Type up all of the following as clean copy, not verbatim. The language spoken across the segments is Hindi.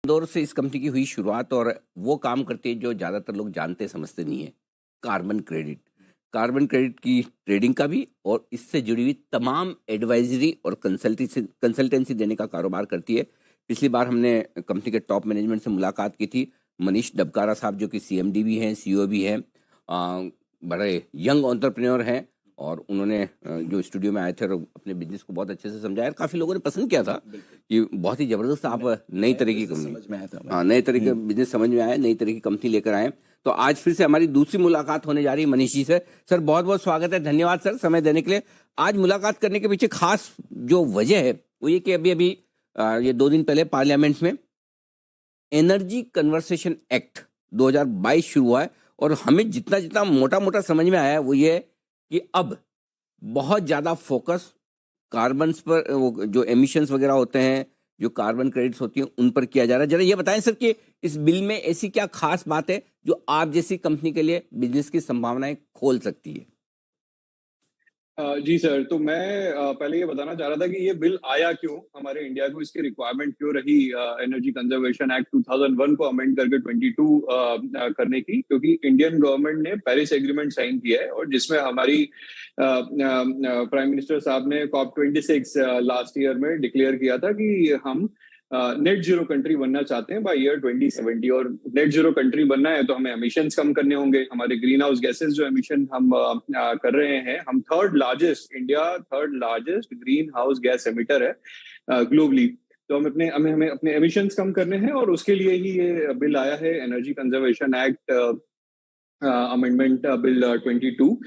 इंदौर से इस कंपनी की हुई शुरुआत और वो काम करती है जो ज़्यादातर लोग जानते समझते नहीं है। Carbon credit. कार्बन क्रेडिट की ट्रेडिंग का भी और इससे जुड़ी हुई तमाम एडवाइजरी और कंसल्टेंसी देने का कारोबार करती है। पिछली बार हमने कंपनी के टॉप मैनेजमेंट से मुलाकात की थी। मनीष डबकारा साहब जो कि सीएमडी भी हैं, सीईओ भी हैं, बड़े यंग एंटरप्रेन्योर हैं और उन्होंने जो स्टूडियो में आए थे और अपने बिजनेस को बहुत अच्छे से समझाया। काफ़ी लोगों ने पसंद किया था कि बहुत ही ज़बरदस्त आप नई तरह की कंपनी, समझ में आया था हाँ, नए तरह के बिजनेस समझ में आए, नई तरह की कंपनी लेकर आए। तो आज फिर से हमारी दूसरी मुलाकात होने जा रही है मनीष जी से। सर बहुत बहुत स्वागत है, धन्यवाद सर समय देने के लिए। आज मुलाकात करने के पीछे खास जो वजह है वो ये कि अभी अभी ये 2 दिन पहले पार्लियामेंट में एनर्जी कन्वर्सेशन एक्ट 2022 शुरू हुआ है और हमें जितना जितना मोटा मोटा समझ में आया है वो ये है कि अब बहुत ज़्यादा फोकस कार्बन्स पर, वो जो एमिशंस वगैरह होते हैं, जो कार्बन क्रेडिट्स होती हैं उन पर किया जा रहा है। जरा ये बताएं सर कि इस बिल में ऐसी क्या खास बात है जो आप जैसी कंपनी के लिए बिजनेस की संभावनाएं खोल सकती है। जी सर, तो मैं पहले ये बताना चाह रहा था कि ये बिल आया क्यों हमारे इंडिया को, इसकी रिक्वायरमेंट क्यों रही एनर्जी कंजर्वेशन एक्ट 2001 को अमेंड करके 22 करने की, क्योंकि इंडियन गवर्नमेंट ने पेरिस एग्रीमेंट साइन किया है और जिसमें हमारी प्राइम मिनिस्टर साहब ने COP 26 लास्ट ईयर में डिक्लेयर किया था कि हम नेट जीरो कंट्री बनना चाहते हैं बाय ईयर 2070। और नेट जीरो कंट्री बनना है तो हमें एमिशंस कम करने होंगे। हमारे ग्रीन हाउस गैसेस जो एमिशन हम कर रहे हैं, हम India third largest green house gas emitter है ग्लोबली। तो हमें अपने एमिशंस कम करने हैं और उसके लिए ही ये बिल आया है, energy conservation act amendment bill 22,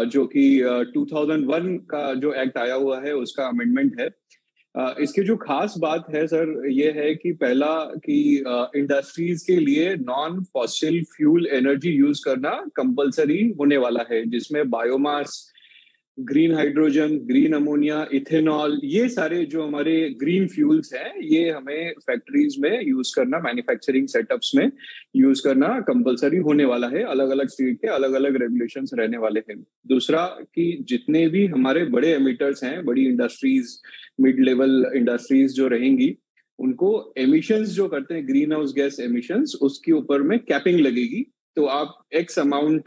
जो कि 2001 का जो एक्ट आया हुआ है उसका अमेंडमेंट है। इसकी जो खास बात है सर ये है कि पहला कि इंडस्ट्रीज के लिए non fossil fuel energy use करना कंपलसरी होने वाला है, जिसमें biomass, green hydrogen, green ammonia, ethanol, ये सारे जो हमारे ग्रीन फ्यूल्स हैं ये हमें फैक्ट्रीज में यूज करना, मैन्युफैक्चरिंग सेटअप्स में यूज करना कंपलसरी होने वाला है। अलग अलग स्टेट के अलग अलग रेगुलेशंस रहने वाले हैं। दूसरा कि जितने भी हमारे बड़े एमिटर्स हैं, बड़ी इंडस्ट्रीज, मिड लेवल इंडस्ट्रीज जो रहेंगी, उनको एमिशंस जो करते हैं ग्रीन हाउस गैस एमिशंस, उसके ऊपर में कैपिंग लगेगी। तो आप x amount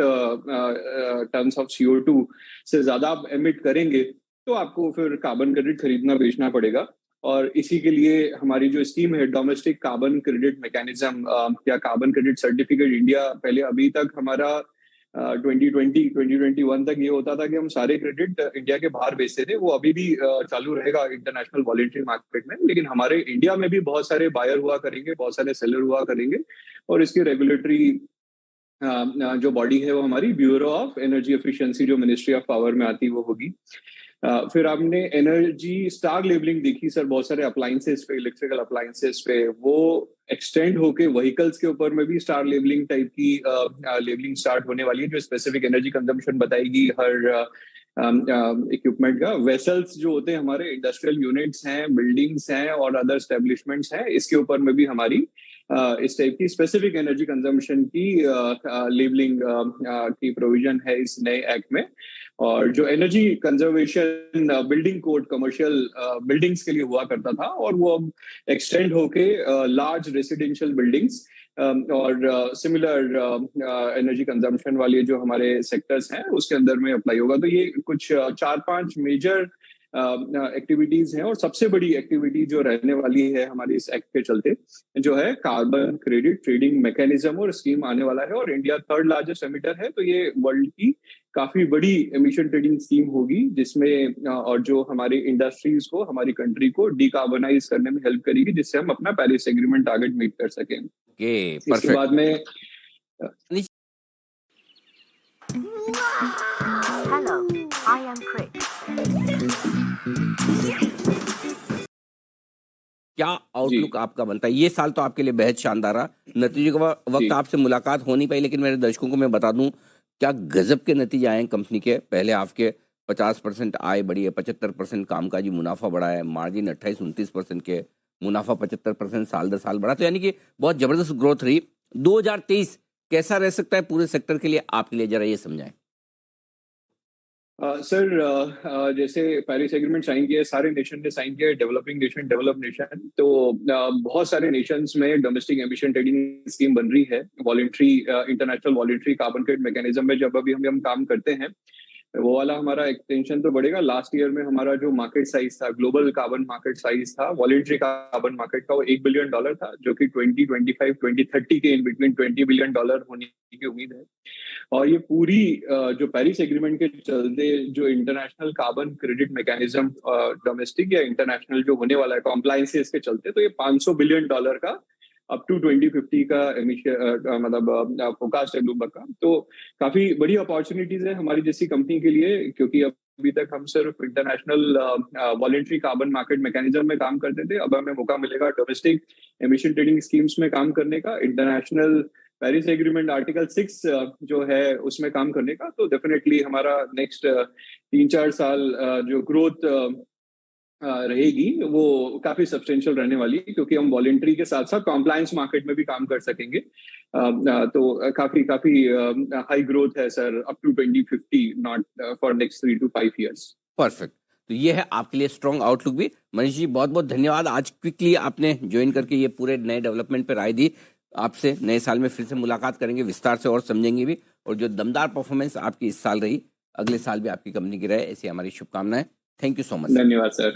tons of CO2 से ज्यादा आप एमिट करेंगे तो आपको फिर कार्बन क्रेडिट खरीदना बेचना पड़ेगा। और इसी के लिए हमारी जो स्कीम है, डोमेस्टिक कार्बन क्रेडिट मैकेनिज्म या कार्बन क्रेडिट सर्टिफिकेट इंडिया, पहले अभी तक हमारा 2021 तक ये होता था कि हम सारे क्रेडिट इंडिया के बाहर बेचते थे। वो अभी भी चालू रहेगा इंटरनेशनल वॉलेंटरी मार्केट में, लेकिन हमारे इंडिया में भी बहुत सारे बायर हुआ करेंगे, बहुत सारे सेलर हुआ करेंगे। और इसकी रेगुलेटरी जो बॉडी है वो हमारी ब्यूरो ऑफ एनर्जी एफिशिएंसी, जो मिनिस्ट्री ऑफ पावर में आती है, वो होगी। फिर आपने एनर्जी स्टार लेबलिंग देखी सर, बहुत सारे अप्लायंसेस पे, इलेक्ट्रिकल अप्लायंसेस पे, वो एक्सटेंड होके व्हीकल्स के ऊपर में भी स्टार लेबलिंग टाइप की लेबलिंग स्टार्ट होने वाली है, जो स्पेसिफिक एनर्जी कंजम्पशन बताएगी हर इक्विपमेंट का। वेसल्स जो होते हैं हमारे, इंडस्ट्रियल यूनिट्स हैं, बिल्डिंग्स हैं और अदर एस्टेब्लिशमेंट्स हैं, इसके ऊपर में भी हमारी इस टाइप की स्पेसिफिक एनर्जी कंजम्पशन की लेबलिंग की प्रोविजन है इस नए एक्ट में। और जो energy conservation building code commercial buildings के लिए हुआ करता था, और वो अब एक्सटेंड होके लार्ज रेसिडेंशियल बिल्डिंग्स और सिमिलर एनर्जी कंजम्पशन वाले जो हमारे सेक्टर्स हैं उसके अंदर में अप्लाई होगा। तो ये कुछ 4-5 मेजर एक्टिविटीज हैं, और सबसे बड़ी एक्टिविटी जो रहने वाली है हमारी इस एक्ट के चलते जो है कार्बन क्रेडिट ट्रेडिंग मैकेनिज्म और स्कीम आने वाला है। और इंडिया थर्ड लार्जेस्ट एमिटर है, तो ये वर्ल्ड की काफी बड़ी एमिशन ट्रेडिंग स्कीम होगी, जिसमें और जो हमारी इंडस्ट्रीज को, हमारी कंट्री को डिकार्बोनाइज करने में हेल्प करेगी, जिससे हम अपना पेरिस एग्रीमेंट टारगेट मीट कर सकें। इसके बाद में Hello, I am Chris. क्या आउटलुक आपका बनता है? ये साल तो आपके लिए बेहद शानदार रहा। नतीजे का वक्त आपसे मुलाकात हो नहीं पाई, लेकिन मेरे दर्शकों को मैं बता दूं क्या गजब के नतीजे आए हैं कंपनी के। पहले आपके 50% आय बढ़ी है, 75% कामकाजी मुनाफा बढ़ा है, मार्जिन 28-29% के, मुनाफा 75% साल दर साल बढ़ा। तो यानी कि बहुत जबरदस्त ग्रोथ रही। 2023 कैसा रह सकता है पूरे सेक्टर के लिए, आपके लिए जरा ये समझाएं। सर जैसे पेरिस एग्रीमेंट साइन किया है, सारे नेशन ने साइन किया है, डेवलपिंग नेशन, डेवलप नेशन, तो बहुत सारे नेशंस में डोमेस्टिक एमिशन ट्रेडिंग स्कीम बन रही है, voluntary international voluntary carbon credit mechanism में जब अभी हम काम करते हैं, वो वाला हमारा एक्सटेंशन तो बढ़ेगा। लास्ट ईयर में हमारा जो मार्केट साइज था, ग्लोबल कार्बन मार्केट साइज था वॉलेंट्री कार्बन मार्केट का, वो $1 बिलियन था, जो कि 2025 2030 के इन बिटवीन $20 बिलियन होने की उम्मीद है। और ये पूरी जो पेरिस एग्रीमेंट के चलते जो international carbon credit mechanism domestic या इंटरनेशनल जो होने वाला है कॉम्प्लायंसेस के चलते, तो ये $500 बिलियन का अप टू 2050 का एमिशन मतलब फोकास्ट है ब्लूमबर्ग का। तो काफी बड़ी अपॉर्चुनिटीज है हमारी जैसी कंपनी के लिए, क्योंकि अभी तक हम सिर्फ international voluntary carbon market mechanism में काम करते थे, अब हमें मौका मिलेगा डोमेस्टिक एमिशन ट्रेडिंग स्कीम्स में काम करने का, इंटरनेशनल पेरिस एग्रीमेंट आर्टिकल 6 जो है उसमें काम करने का। तो डेफिनेटली हमारा नेक्स्ट 3-4 साल जो ग्रोथ रहेगी वो काफी सब्सटेंशियल रहने वाली है, क्योंकि हम वॉलेंट्री के साथ साथ कॉम्प्लायंस मार्केट में भी काम कर सकेंगे। तो काफी काफी हाई ग्रोथ है sir, up to 2050, not for next 3 to 5 years। Perfect. तो ये है आपके लिए स्ट्रॉन्ग आउटलुक भी। मनीष जी बहुत बहुत धन्यवाद, आज क्विकली आपने ज्वाइन करके ये पूरे नए डेवलपमेंट पे राय दी। आपसे नए साल में फिर से मुलाकात करेंगे, विस्तार से और समझेंगे भी, और जो दमदार परफॉर्मेंस आपकी इस साल रही, अगले साल भी आपकी कंपनी की रहे, ऐसी हमारी शुभकामनाएं। Thank you so much. धन्यवाद सर।